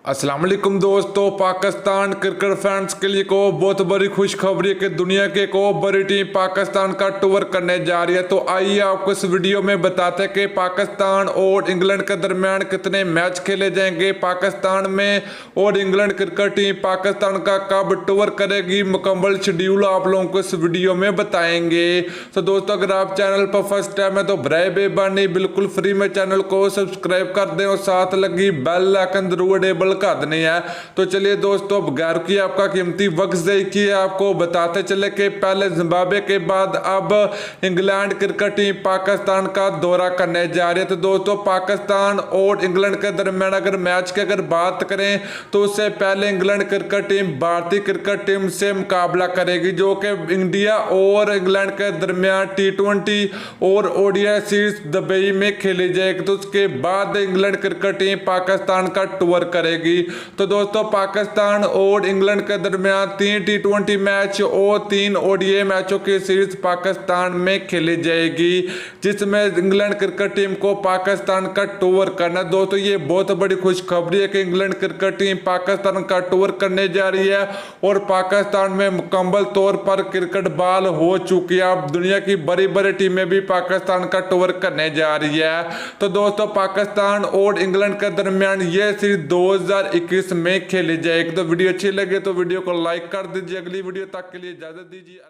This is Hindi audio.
अस्सलाम वालेकुम दोस्तों, पाकिस्तान क्रिकेट फैंस के लिए को बहुत बड़ी खुशखबरी है कि दुनिया के को बड़ी टीम पाकिस्तान का टूर करने जा रही है। तो आइए आपको इस वीडियो में बताते हैं कि पाकिस्तान और इंग्लैंड के दरमियान कितने मैच खेले जाएंगे, पाकिस्तान में और इंग्लैंड क्रिकेट टीम पाकिस्तान का कब टूर करेगी, मुकम्मल शेड्यूल आप लोगों को इस वीडियो में बताएंगे। तो दोस्तों, अगर आप चैनल पर फर्स्ट टाइम है तो बराए बेबानी बिल्कुल फ्री में चैनल को सब्सक्राइब कर दें और साथ लगी बेल आइकन जरूर एनेबल कर देनी है। तो चलिए दोस्तों, बगैर की आपका कीमती वक्त ज़ाया किए आपको बताते चले कि पहले जिम्बाब्वे के बाद अब इंग्लैंड क्रिकेट टीम पाकिस्तान का दौरा करने जा रही है। तो दोस्तों, पाकिस्तान और इंग्लैंड के दरमियान अगर मैच की अगर बात करें तो उससे पहले इंग्लैंड क्रिकेट टीम भारतीय क्रिकेट टीम से मुकाबला करेगी, जो कि इंडिया और इंग्लैंड के दरमियान T20 और ODI सीरीज दुबई में खेली जाएगी। तो उसके बाद इंग्लैंड क्रिकेट टीम पाकिस्तान का टूर करेगी। तो दोस्तों, पाकिस्तान और इंग्लैंड के दरमियान 3 T20 मैच और 3 ODI मैचों की सीरीज पाकिस्तान में खेली जाएगी, जिसमें इंग्लैंड क्रिकेट टीम को पाकिस्तान का टूर करना। दोस्तों, ये बहुत बड़ी खुशखबरी है कि इंग्लैंड क्रिकेट टीम पाकिस्तान का टूर करने जा रही है और पाकिस्तान में मुकम्मल तौर पर क्रिकेट बॉल हो चुकी है। अब दुनिया की बड़ी बड़ी टीमें भी पाकिस्तान का टूर करने जा रही है। तो दोस्तों, पाकिस्तान और इंग्लैंड के दरमियान यह सीरीज 2021 में खेली जाएगी। तो वीडियो अच्छी लगे तो वीडियो को लाइक कर दीजिए। अगली वीडियो तक के लिए इजाजत दीजिए।